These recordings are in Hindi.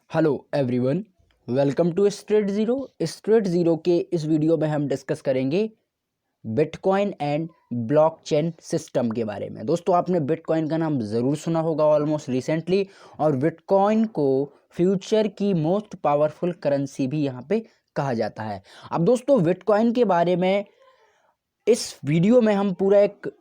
Hello everyone, welcome to Straight Zero के इस वीडियो में हम डिस्कस करेंगे बिटकॉइन एंड ब्लॉकचेन सिस्टम के बारे में। दोस्तों, आपने बिटकॉइन का नाम ज़रूर सुना होगा ऑलमोस्ट रिसेंटली, और बिटकॉइन को फ्यूचर की मोस्ट पावरफुल करेंसी भी यहाँ पे कहा जाता है। अब दोस्तों, बिटकॉइन के बारे में इस वीडियो में हम पूरा एक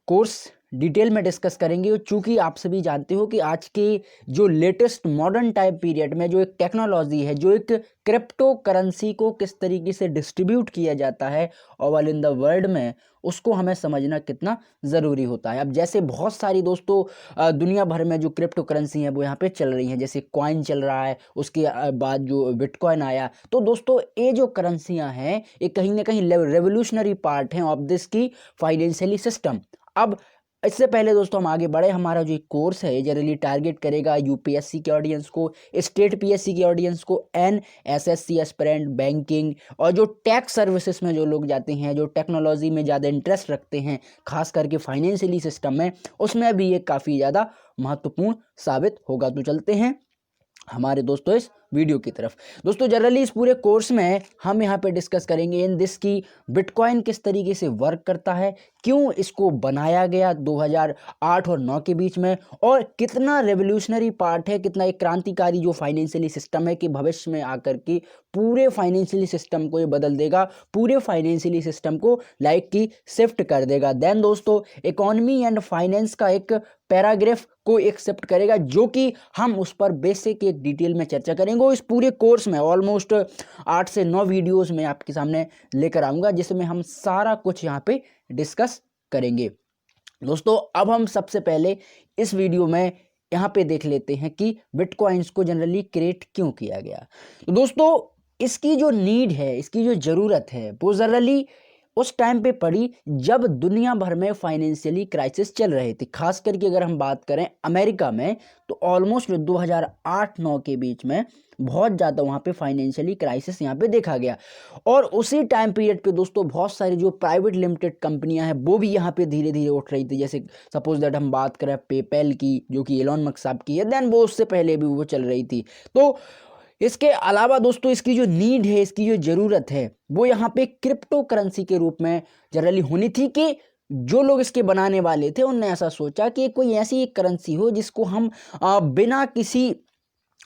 कोर्स डिटेल में डिस्कस करेंगे। और चूंकि आप सभी जानते हो कि आज के जो लेटेस्ट मॉडर्न टाइम पीरियड में जो एक टेक्नोलॉजी है, जो एक क्रिप्टो करेंसी को किस तरीके से डिस्ट्रीब्यूट किया जाता है ऑल इन द वर्ल्ड में, उसको हमें समझना कितना ज़रूरी होता है। अब जैसे बहुत सारी दोस्तों दुनिया भर में जो क्रिप्टो करेंसी है वो यहाँ पे चल रही हैं, जैसे कॉइन चल रहा है, उसके बाद जो बिटकॉइन आया। तो दोस्तों, ये जो करेंसियाँ हैं ये कहीं ना कहीं रेवोल्यूशनरी पार्ट हैं ऑफ दिस की फाइनेंशियली सिस्टम। अब इससे पहले दोस्तों हम आगे बढ़े, हमारा जो कोर्स है जनरली टारगेट करेगा यूपीएससी के ऑडियंस को, स्टेट पीएससी के ऑडियंस को, एसएससी एस्पिरेंट, बैंकिंग और जो टैक्स सर्विसेज में जो लोग जाते हैं, जो टेक्नोलॉजी में ज़्यादा इंटरेस्ट रखते हैं, खास करके फाइनेंशियली सिस्टम में, उसमें भी ये काफ़ी ज़्यादा महत्वपूर्ण साबित होगा। तो चलते हैं हमारे दोस्तों इस वीडियो की तरफ। दोस्तों, जनरली इस पूरे कोर्स में हम यहाँ पे डिस्कस करेंगे इन दिस की बिटकॉइन किस तरीके से वर्क करता है, क्यों इसको बनाया गया 2008 और 9 के बीच में, और कितना रेवोल्यूशनरी पार्ट है, कितना एक क्रांतिकारी जो फाइनेंशियली सिस्टम है कि भविष्य में आकर के पूरे फाइनेंशियली सिस्टम को ये बदल देगा, पूरे फाइनेंशियली सिस्टम को लाइक की शिफ्ट कर देगा। देन दोस्तों, इकोनॉमी एंड फाइनेंस का एक पैराग्राफ को एक्सेप्ट करेगा, जो कि हम उस पर बेसिक एक डिटेल में चर्चा करेंगे। इस पूरे कोर्स में ऑलमोस्ट 8 से 9 वीडियोस में आपके सामने लेकर आऊँगा, जिसमें हम सारा कुछ यहाँ पे डिस्कस करेंगे। दोस्तों, अब हम सबसे पहले इस वीडियो में यहाँ पे देख लेते हैं कि बिटकॉइंस को जनरली क्रिएट क्यों किया गया। तो दोस्तों, इसकी जो नीड है, इसकी जो ज़रूरत है, वो जनरली उस टाइम पे पड़ी जब दुनिया भर में फाइनेंशियली क्राइसिस चल रहे थे। खास करके अगर हम बात करें अमेरिका में, तो ऑलमोस्ट 2008-9 के बीच में बहुत ज़्यादा वहाँ पे फाइनेंशियली क्राइसिस यहाँ पे देखा गया। और उसी टाइम पीरियड पे दोस्तों बहुत सारी जो प्राइवेट लिमिटेड कंपनियां हैं वो भी यहाँ पे धीरे धीरे उठ रही थी। जैसे सपोज दैट हम बात करें पेपैल की, जो कि एलोन मस्क साहब की है, देन वो उससे पहले भी वो चल रही थी। तो इसके अलावा दोस्तों, इसकी जो नीड है, इसकी जो ज़रूरत है, वो यहाँ पे क्रिप्टो करेंसी के रूप में जनरली होनी थी कि जो लोग इसके बनाने वाले थे उनने ऐसा सोचा कि कोई ऐसी एक करेंसी हो जिसको हम बिना किसी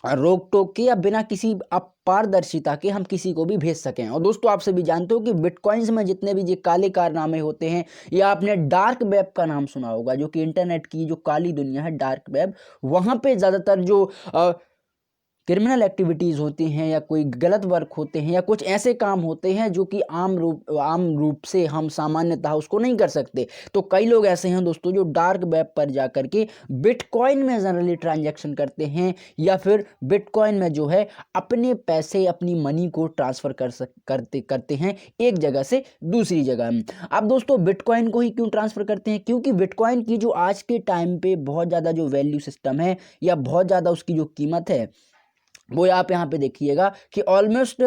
रोक टोक के या बिना किसी अपारदर्शिता के हम किसी को भी भेज सकें। और दोस्तों, आप सभी जानते हो कि बिटकॉइंस में जितने भी ये काले कारनामे होते हैं, या आपने डार्क वेब का नाम सुना होगा, जो कि इंटरनेट की जो काली दुनिया है, डार्क वेब, वहाँ पे ज़्यादातर जो क्रिमिनल एक्टिविटीज़ होती हैं या कोई गलत वर्क होते हैं या कुछ ऐसे काम होते हैं जो कि आम रूप से हम सामान्यतः उसको नहीं कर सकते। तो कई लोग ऐसे हैं दोस्तों जो डार्क वेब पर जा कर के बिटकॉइन में जनरली ट्रांजैक्शन करते हैं, या फिर बिटकॉइन में जो है अपने पैसे, अपनी मनी को ट्रांसफ़र करते हैं एक जगह से दूसरी जगह। अब दोस्तों, बिटकॉइन को ही क्यों ट्रांसफ़र करते हैं? क्योंकि बिटकॉइन की जो आज के टाइम पे बहुत ज़्यादा जो वैल्यू सिस्टम है, या बहुत ज़्यादा उसकी जो कीमत है, वो आप यहाँ पे देखिएगा कि ऑलमोस्ट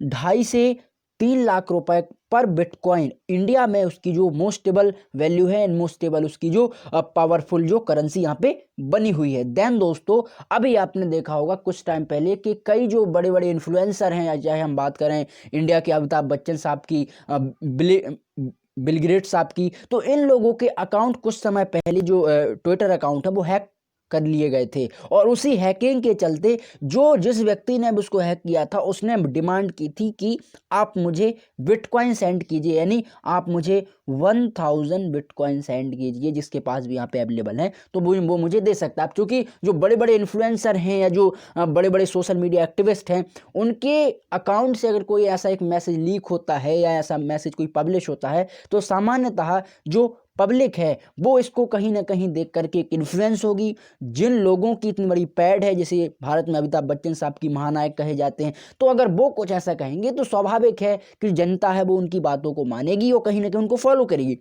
2.5 से 3 लाख रुपए पर बिटकॉइन इंडिया में उसकी जो मोस्ट स्टेबल वैल्यू है, मोस्ट स्टेबल उसकी जो पावरफुल जो करेंसी यहाँ पे बनी हुई है। देन दोस्तों, अभी आपने देखा होगा कुछ टाइम पहले कि कई जो बड़े बड़े इन्फ्लुएंसर हैं, या चाहे हम बात करें इंडिया के अमिताभ बच्चन साहब की, बिल गेट्स साहब की, तो इन लोगों के अकाउंट कुछ समय पहले जो ट्विटर अकाउंट है वो हैक कर लिए गए थे। और उसी हैकिंग के चलते जिस व्यक्ति ने उसको हैक किया था, उसने डिमांड की थी कि आप मुझे बिटकॉइन सेंड कीजिए, यानी आप मुझे 1000 बिटकॉइन सेंड कीजिए, जिसके पास भी यहाँ पे अवेलेबल है तो वो मुझे दे सकता है। क्योंकि जो बड़े बड़े इन्फ्लुएंसर हैं या जो बड़े बड़े सोशल मीडिया एक्टिविस्ट हैं, उनके अकाउंट से अगर कोई ऐसा एक मैसेज लीक होता है या ऐसा मैसेज कोई पब्लिश होता है, तो सामान्यतः जो पब्लिक है वो इसको कहीं ना कहीं देख करके एक इन्फ्लुएंस होगी। जिन लोगों की इतनी बड़ी पैड है, जैसे भारत में अमिताभ बच्चन साहब की महानायक कहे जाते हैं, तो अगर वो कुछ ऐसा कहेंगे तो स्वाभाविक है कि जनता है वो उनकी बातों को मानेगी और कहीं ना कहीं उनको फॉलो करेगी।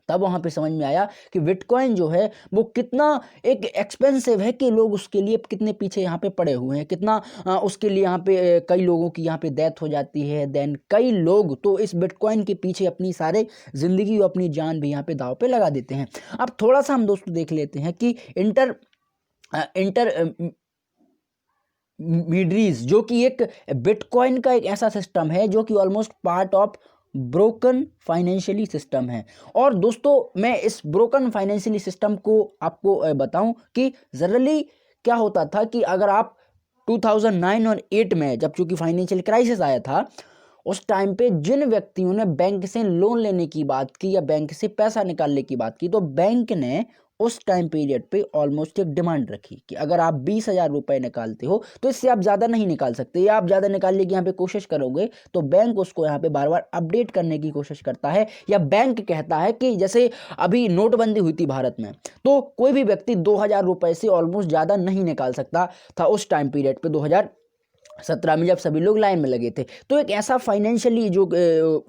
तब वहाँ पे समझ में आया कि बिटकॉइन जो है वो कितना एक एक्सपेंसिव है, कि लोग उसके लिए कितने पीछे यहाँ पे पड़े हुए हैं, कितना उसके लिए यहाँ पे कई लोगों की यहाँ पे डेथ हो जाती है। देन कई लोग तो इस बिटकॉइन के पीछे अपनी सारे ज़िंदगी और अपनी जान भी यहाँ पे दांव पे लगा देते हैं। अब थोड़ा सा हम दोस्तों देख लेते हैं कि इंटर मीडरीज, जो कि एक बिटकॉइन का एक ऐसा सिस्टम है जो कि almost part of broken financially system है। और दोस्तों मैं इस ब्रोकन फाइनेंशियली सिस्टम को आपको बताऊं कि जनरली क्या होता था कि अगर आप 2009 और 8 में जब चूंकि फाइनेंशियल क्राइसिस आया था, उस टाइम पे जिन व्यक्तियों ने बैंक से लोन लेने की बात की या बैंक से पैसा निकालने की बात की, तो बैंक ने उस टाइम पीरियड पे ऑलमोस्ट एक डिमांड रखी कि अगर आप 20,000 रुपए निकालते हो तो इससे आप ज़्यादा नहीं निकाल सकते, या आप ज़्यादा निकालने की यहाँ पे कोशिश करोगे तो बैंक उसको यहाँ पे बार बार अपडेट करने की कोशिश करता है, या बैंक कहता है कि जैसे अभी नोटबंदी हुई थी भारत में, तो कोई भी व्यक्ति 2,000 रुपए से ऑलमोस्ट ज़्यादा नहीं निकाल सकता था उस टाइम पीरियड पे 2017 में, जब सभी लोग लाइन में लगे थे। तो एक ऐसा फाइनेंशियली जो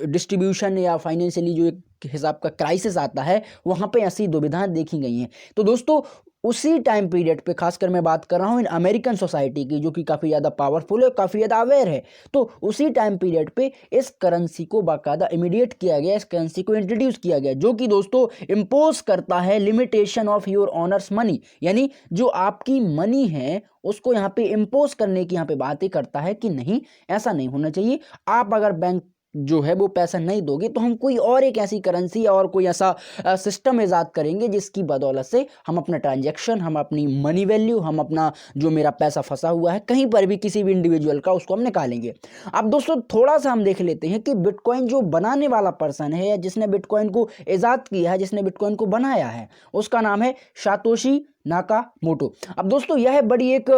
डिस्ट्रीब्यूशन या फाइनेंशियली जो एक हिसाब का क्राइसिस आता है, वहाँ पे ऐसी दुविधाएं देखी गई हैं। तो दोस्तों उसी टाइम पीरियड पे खासकर मैं बात कर रहा हूँ इन अमेरिकन सोसाइटी की, जो कि काफ़ी ज़्यादा पावरफुल है, काफ़ी ज़्यादा अवेयर है। तो उसी टाइम पीरियड पे इस करेंसी को बाकायदा इमीडिएट किया गया, इस करेंसी को इंट्रोड्यूस किया गया, जो कि दोस्तों इम्पोज करता है limitation of your honours money, यानी जो आपकी मनी है उसको यहाँ पे इम्पोज करने की यहाँ पे बात ही करता है कि नहीं, ऐसा नहीं होना चाहिए। आप अगर बैंक जो है वो पैसा नहीं दोगे तो हम कोई और एक ऐसी करेंसी और कोई ऐसा सिस्टम ईजाद करेंगे जिसकी बदौलत से हम अपना ट्रांजैक्शन, हम अपनी मनी वैल्यू, हम अपना जो मेरा पैसा फंसा हुआ है कहीं पर भी किसी भी इंडिविजुअल का, उसको हम निकालेंगे। अब दोस्तों थोड़ा सा हम देख लेते हैं कि बिटकॉइन जो बनाने वाला पर्सन है या जिसने बिटकॉइन को ईजाद किया है, जिसने बिटकॉइन को बनाया है, उसका नाम है सातोशी नाकामोटो। अब दोस्तों यह बड़ी एक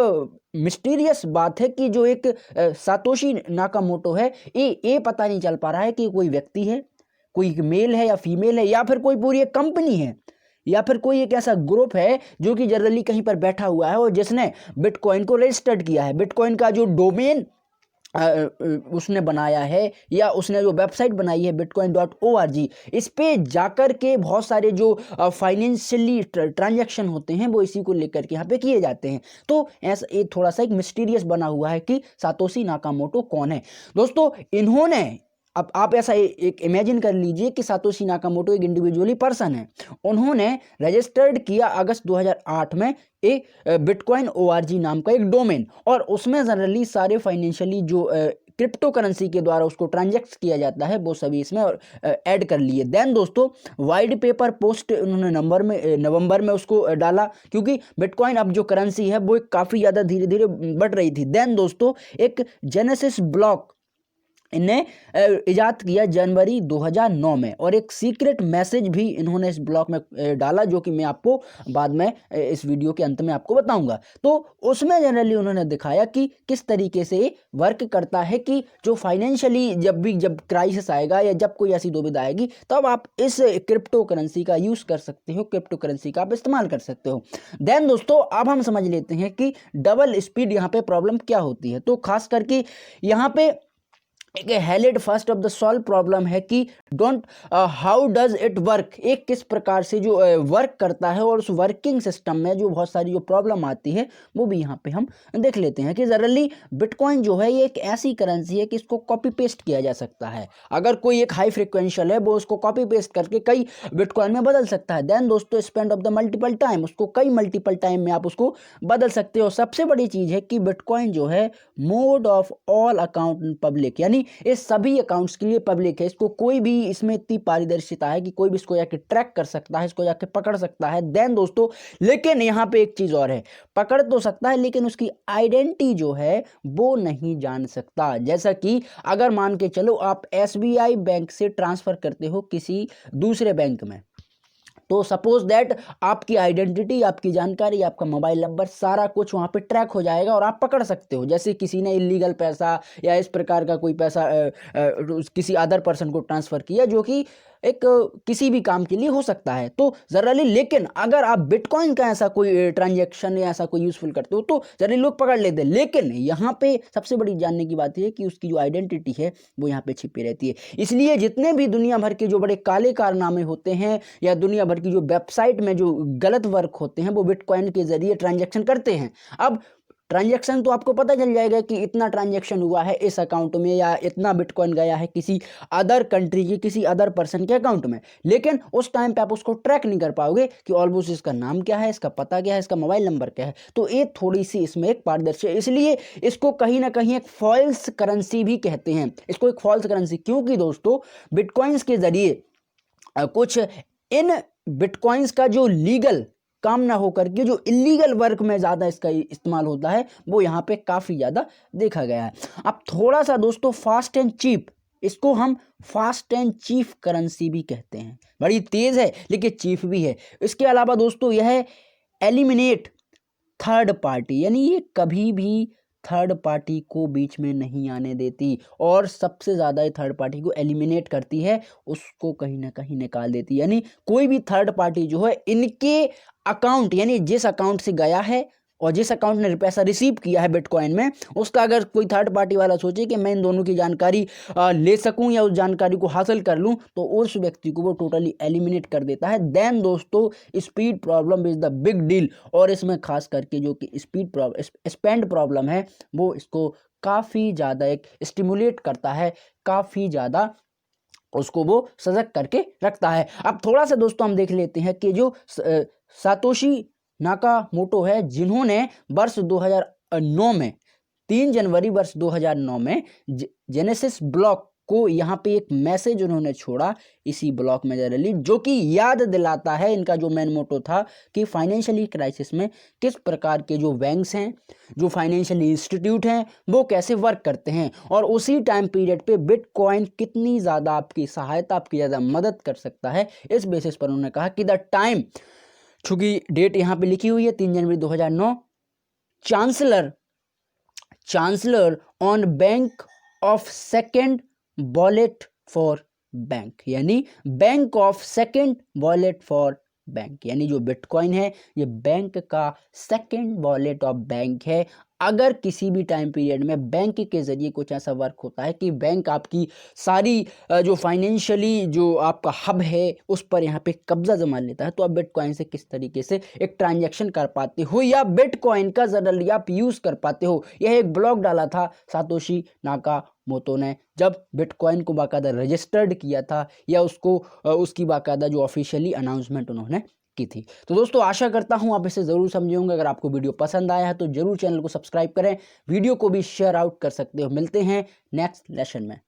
मिस्टीरियस बात है कि जो एक सातोशी नाकामोटो है, ये पता नहीं चल पा रहा है कि कोई व्यक्ति है, कोई मेल है या फीमेल है, या फिर कोई पूरी एक कंपनी है, या फिर कोई एक ऐसा ग्रुप है जो कि जनरली कहीं पर बैठा हुआ है और जिसने बिटकॉइन को रजिस्टर्ड किया है, बिटकॉइन का जो डोमेन उसने बनाया है, या उसने जो वेबसाइट बनाई है bitcoin.org, इस पे जाकर के बहुत सारे जो फाइनेंशियली ट्रांजैक्शन होते हैं वो इसी को लेकर के यहाँ पे किए जाते हैं। तो ऐसा ये थोड़ा सा एक मिस्टीरियस बना हुआ है कि सातोशी नाकामोटो कौन है। दोस्तों इन्होंने, अब आप ऐसा एक इमेजिन कर लीजिए कि सातोशी नाकामोटो एक इंडिविजुअली पर्सन है, उन्होंने रजिस्टर्ड किया अगस्त 2008 में एक बिटकॉइन ORG नाम का एक डोमेन, और उसमें जनरली सारे फाइनेंशियली जो क्रिप्टो करेंसी के द्वारा उसको ट्रांजैक्ट किया जाता है वो सभी इसमें ऐड कर लिए। देन दोस्तों वाइड पेपर पोस्ट उन्होंने नवंबर में उसको डाला, क्योंकि बिटकॉइन अब जो करेंसी है वो काफ़ी ज़्यादा धीरे धीरे बढ़ रही थी। देन दोस्तों एक जेनेसिस ब्लॉक इन्हें इजाद किया जनवरी 2009 में, और एक सीक्रेट मैसेज भी इन्होंने इस ब्लॉग में डाला, जो कि मैं आपको बाद में इस वीडियो के अंत में आपको बताऊंगा। तो उसमें जनरली उन्होंने दिखाया कि किस तरीके से वर्क करता है, कि जो फाइनेंशियली जब क्राइसिस आएगा या जब कोई ऐसी दुविधा आएगी तब आप इस क्रिप्टो करेंसी का यूज़ कर सकते हो, क्रिप्टो करेंसी का आप इस्तेमाल कर सकते हो। देन दोस्तों अब हम समझ लेते हैं कि डबल स्पीड यहाँ पे प्रॉब्लम क्या होती है। तो खास करके यहाँ पे एक हेलेड first of the solve problem है कि don't how does it work, एक किस प्रकार से जो वर्क करता है, और उस वर्किंग सिस्टम में जो बहुत सारी जो प्रॉब्लम आती है वो भी यहाँ पे हम देख लेते हैं। कि जनरली बिटकॉइन जो है ये एक ऐसी करेंसी है कि इसको कॉपी पेस्ट किया जा सकता है। अगर कोई एक हाई फ्रिक्वेंशियल है वो उसको कॉपी पेस्ट करके कई बिटकॉइन में बदल सकता है। देन दोस्तों spend of the multiple time, उसको कई मल्टीपल टाइम में आप उसको बदल सकते हो। सबसे बड़ी चीज़ है कि बिटकॉइन जो है mode of all account public, यानी ये सभी अकाउंट्स के लिए पब्लिक है। इसको कोई भी, इसमें इतनी पारदर्शिता है कि कोई भी इसको जाके ट्रैक कर सकता है, इसको जाके पकड़ सकता है। देन दोस्तों लेकिन यहाँ पे एक चीज़ और है, पकड़ तो सकता है लेकिन उसकी आइडेंटिटी जो है वो नहीं जान सकता। जैसा कि अगर मान के चलो आप SBI बैंक से ट्रांसफ़र करते हो किसी दूसरे बैंक में, तो सपोज दैट आपकी आइडेंटिटी, आपकी जानकारी, आपका मोबाइल नंबर, सारा कुछ वहाँ पे ट्रैक हो जाएगा और आप पकड़ सकते हो। जैसे किसी ने इलीगल पैसा या इस प्रकार का कोई पैसा किसी अदर पर्सन को ट्रांसफ़र किया, जो कि एक किसी भी काम के लिए हो सकता है, तो जनरली। लेकिन अगर आप बिटकॉइन का ऐसा कोई ट्रांजैक्शन या ऐसा कोई यूज़फुल करते हो तो जनरली लोग पकड़ लेते हैं। लेकिन यहाँ पे सबसे बड़ी जानने की बात यह है कि उसकी जो आइडेंटिटी है वो यहाँ पे छिपी रहती है। इसलिए जितने भी दुनिया भर के जो बड़े काले कारनामे होते हैं या दुनिया भर की जो वेबसाइट में जो गलत वर्क होते हैं वो बिटकॉइन के जरिए ट्रांजैक्शन करते हैं। अब ट्रांजैक्शन तो आपको पता चल जाएगा कि इतना ट्रांजैक्शन हुआ है इस अकाउंट में या इतना बिटकॉइन गया है किसी अदर कंट्री के किसी अदर पर्सन के अकाउंट में, लेकिन उस टाइम पे आप उसको ट्रैक नहीं कर पाओगे कि ऑलमोस्ट इसका नाम क्या है, इसका पता क्या है, इसका मोबाइल नंबर क्या है। तो ये थोड़ी सी इसमें एक पारदर्शी है, इसलिए इसको कहीं ना कहीं एक फॉल्स करेंसी भी कहते हैं। इसको एक फॉल्स करेंसी क्योंकि दोस्तों बिटकॉइंस के जरिए कुछ इन बिटकॉइंस का जो लीगल काम ना होकर के जो इलीगल वर्क में ज़्यादा इसका इस्तेमाल होता है वो यहाँ पे काफ़ी ज़्यादा देखा गया है। अब थोड़ा सा दोस्तों फास्ट एंड चीप, इसको हम फास्ट एंड चीप करेंसी भी कहते हैं। बड़ी तेज़ है लेकिन चीप भी है। इसके अलावा दोस्तों यह एलिमिनेट थर्ड पार्टी, यानी ये कभी भी थर्ड पार्टी को बीच में नहीं आने देती और सबसे ज़्यादा ये थर्ड पार्टी को एलिमिनेट करती है, उसको कहीं ना कहीं निकाल देती है। यानी कोई भी थर्ड पार्टी जो है इनके अकाउंट, यानी जिस अकाउंट से गया है और जिस अकाउंट ने पैसा रिसीव किया है बिटकॉइन में, उसका अगर कोई थर्ड पार्टी वाला सोचे कि मैं इन दोनों की जानकारी ले सकूं या उस जानकारी को हासिल कर लूं, तो उस व्यक्ति को वो टोटली एलिमिनेट कर देता है। देन दोस्तों speed problem is the big deal, और इसमें खास करके जो कि स्पेंड प्रॉब्लम है वो इसको काफ़ी ज़्यादा एक स्टिमुलेट करता है, काफ़ी ज़्यादा उसको वो सजग करके रखता है। अब थोड़ा सा दोस्तों हम देख लेते हैं कि जो सातोशी नाकामोटो है, जिन्होंने वर्ष 2009 में 3 जनवरी वर्ष 2009 में जेनेसिस ब्लॉक को यहाँ पे एक मैसेज उन्होंने छोड़ा इसी ब्लॉक में जनरली, जो कि याद दिलाता है, इनका जो मेन मोटो था कि फाइनेंशियली क्राइसिस में किस प्रकार के जो बैंक्स हैं, जो फाइनेंशियल इंस्टीट्यूट हैं, वो कैसे वर्क करते हैं और उसी टाइम पीरियड पे बिटकॉइन कितनी ज़्यादा आपकी सहायता, आपकी ज़्यादा मदद कर सकता है। इस बेसिस पर उन्होंने कहा कि द टाइम, चूंकि डेट यहाँ पे लिखी हुई है 3 जनवरी 2009, chancellor on bank of second wallet for bank, यानी bank of second wallet for bank, यानी जो बिटकॉइन है ये बैंक का सेकेंड वॉलेट ऑफ बैंक है। अगर किसी भी टाइम पीरियड में बैंक के जरिए कुछ ऐसा वर्क होता है कि बैंक आपकी सारी जो फाइनेंशियली जो आपका हब है उस पर यहाँ पे कब्जा जमा लेता है, तो आप बिटकॉइन से किस तरीके से एक ट्रांजैक्शन कर पाते हो या बिटकॉइन का जरिए आप यूज़ कर पाते हो। यह एक ब्लॉग डाला था सातोशी नाकामोटो ने जब बिटकॉइन को बाकायदा रजिस्टर्ड किया था या उसको उसकी बाकायदा जो ऑफिशियली अनाउंसमेंट उन्होंने की थी। तो दोस्तों आशा करता हूं आप इसे ज़रूर समझे होंगे। अगर आपको वीडियो पसंद आया है तो जरूर चैनल को सब्सक्राइब करें, वीडियो को भी शेयर आउट कर सकते हो। मिलते हैं नेक्स्ट लेसन में।